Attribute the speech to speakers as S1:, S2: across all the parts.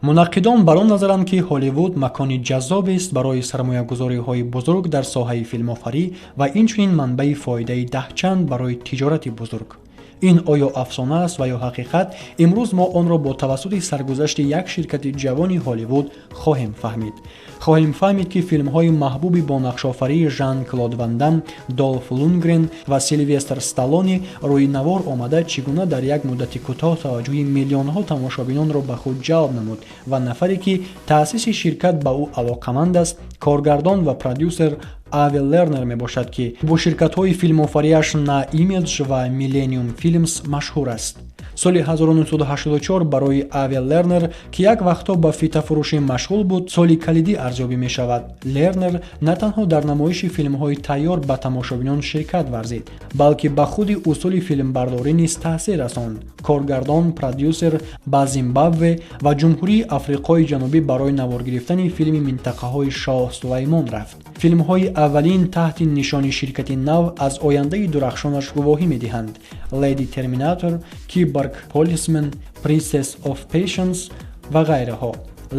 S1: мунаққидон бар он назаранд, ки Ҳолливуд макони ҷаззобе аст барои сармоягузориҳои бузург дар соҳаи филмофарӣ ва инчунин манбаи фоидаи даҳчанд барои тиҷорати бузург. ин оё афсона аст ва ё ҳақиқат? имрӯз мо онро бо тавассути саргузашти як ширкати ҷавони Ҳолливуд хоҳем фаҳмид. Хоҳем фаҳмид, ки филмҳои маҳбуби бонақшофарии Жан-Клод Ван Дам, Долф Лундгрен ва Силвестр Сталлоне рӯи навор омада чӣ гуна дар як муддати кӯтоҳ таваҷҷӯҳи миллионҳо тамошобинонро ба худ ҷалб намуд ва нафаре, ки таъсиси ширкат ба ӯ алоқаманд аст, коргардон ва продюсер Ави Лернер мебошад, ки бо ширкатҳои филмофариаш На Имидж ва Millennium Films машҳур аст. соли 1984 барои Ави Лернер, ки як вақтҳо ба фитафурӯшӣ машғул буд, соли калидӣ арзёбӣ мешавад. Лернер на танҳо дар намоиши филмҳои тайёр ба тамошобинон ширкат варзид, балки ба худи усули филмбардорӣ низ таъсир расонд. Коргардон, продюсер ба Зимбабве ва Ҷумҳурии Африқои Ҷанубӣ барои навор гирифтани филми Минтақаҳои Шоҳ Сулаймон рафт. Филмҳои аввалин таҳти нишони ширкати нав аз ояндаи дурахшонаш гувоҳӣ медиҳанд. Lady Terminator, Cyborg Policeman, Princess of Patience ва ғайраҳо.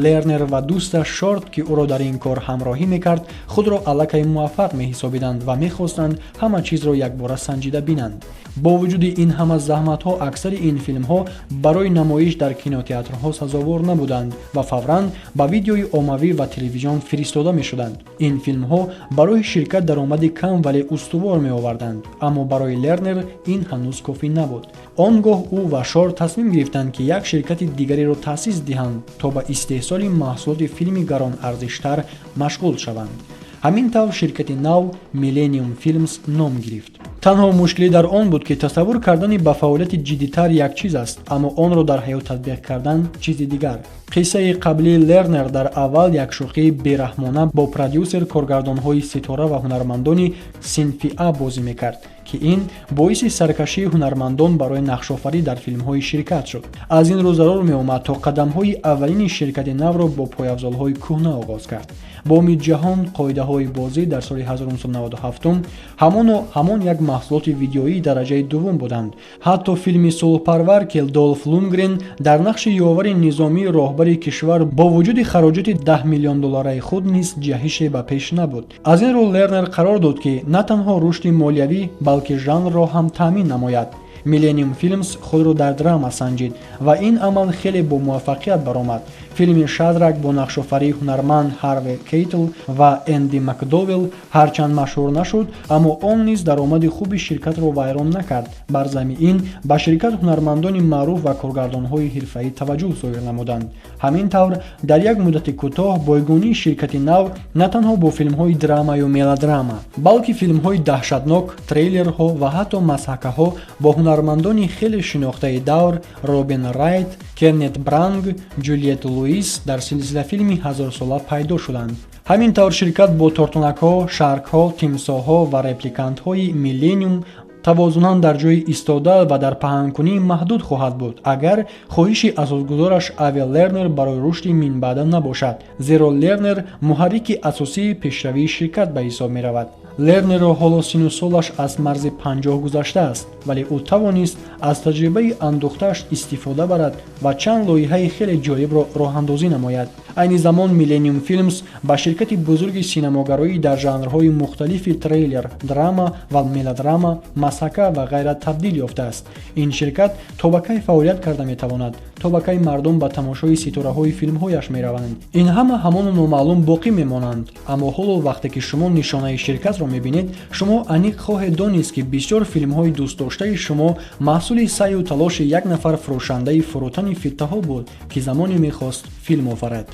S1: Лернер ва дӯсташ Шорт, ки ӯро дар ин кор ҳамроҳӣ мекард, худро аллакай муваффақ меҳисобиданд ва мехостанд ҳама чизро якбора санҷида бинанд. бо вуҷуди ин ҳама заҳматҳо аксари ин филмҳо барои намоиш дар кинотеатрҳо сазовор набуданд ва фавран ба видеои оммавӣ ва телевизион фиристода мешуданд. Ин филмҳо барои ширкат даромади кам вале устувор меоварданд, аммо барои Лернер ин ҳанӯз кофӣ набуд. Он гоҳ ӯ ва Шор тасмим гирифтанд, ки як ширкати дигареро таъсис диҳанд, то ба истеҳсоли маҳсулоти филми гаронарзиштар машғул шаванд. ҳамин тавр ширкати нав Millennium Films ном гирифт. танҳо мушкилӣ дар он буд, ки тасаввур кардани ба фаъолияти ҷиддитар як чиз аст, аммо онро дар ҳаёт татбиқ кардан чизи дигар. қиссаи қаблии Лернер дар аввал як шӯхии бераҳмона бо продюсер, коргардонҳои ситора ва ҳунармандони синфи А бозӣ мекард, ки ин боиси саркашии ҳунармандон барои нақшофарӣ дар филмҳои ширкат шуд. аз ин рӯ зарур меомад, то қадамҳои аввалини ширкати навро бо пойафзолҳои кӯҳна оғоз кард. бо умиди ҷаҳон қоидаҳои бозӣ дар соли 1997 ҳамон як маҳсулоти видеоии дараҷаи дуввум буданд. ҳатто филми сулҳпарвар, ки Долф Лундгрен дар нақши ёвари низомии роҳбари кишвар бо вуҷуди хароҷоти $10 миллион худ низ ҷаҳише ба пеш набуд. аз ин рӯ Лернер қарор дод, ки на танҳо рушди молиявӣ, балки жанрро ҳам таъмин намояд. Millennium Films худро дар драма санҷид ва ин амал хеле бо муваффақият баромад. филми Шадрак бо нақшофарии ҳунарманд Ҳарвей Кейтл ва Энди Макдовелл ҳарчанд машҳур нашуд, аммо он низ даромади хуби ширкатро вайрон накард. бар замми ин ба ширкат ҳунармандони маъруф ва коргардонҳои ҳирфаӣ таваҷҷӯҳ зоҳир намуданд. ҳамин тавр дар як муддати кӯтоҳ бойгонии ширкати нав на танҳо бо филмҳои драмаю мелодрама, балки филмҳои даҳшатнок, трейлерҳо ва ҳатто масҳакаҳо бо ҳунармандони хеле шинохтаи давр Робин Райт, Кеннет Бранг, Ҷулиет Луис дар силсила филми ҳазорсола пайдо шуданд. ҳамин тавр ширкат бо тортунакҳо, шаркҳо, тимсоҳҳо ва репликантҳои Millennium тавозунан дар ҷои истода ва дар паҳнкунӣ маҳдуд хоҳад буд, агар хоҳиши асосгузораш Ави Лернер барои рушди минбаъда набошад, зеро Лернер муҳаррики асосии пешравии ширкат ба ҳисоб меравад. Лернерро ҳоло сину солаш аз марзи 50 гузаштааст, вале ӯ тавонист аз таҷрибаи андӯхтааш истифода барад ва чанд лоиҳаи хеле ҷолибро роҳандозӣ намояд. айни замон Millennium Films ба ширкати бузурги синамогароӣ дар жанрҳои мухталифи трейлер, драма ва мелодрама, масҳака ва ғайра табдил ёфтааст. ин ширкат то ба кай фаъолият карда метавонад, то ба кай мардум ба тамошои ситораҳои филмҳояш мераванд. ин ҳама ҳамону номаълум боқӣ мемонанд, аммо ҳоло вақте ки шумо нишонаи ширкатро мебинед, шумо аниқ хоҳед донист, ки бисёр филмҳои дӯстдоштаи шумо маҳсули саъю талоши як нафар фурӯшандаи фурӯтани фиттаҳо буд, ки замоне мехост филм оварад.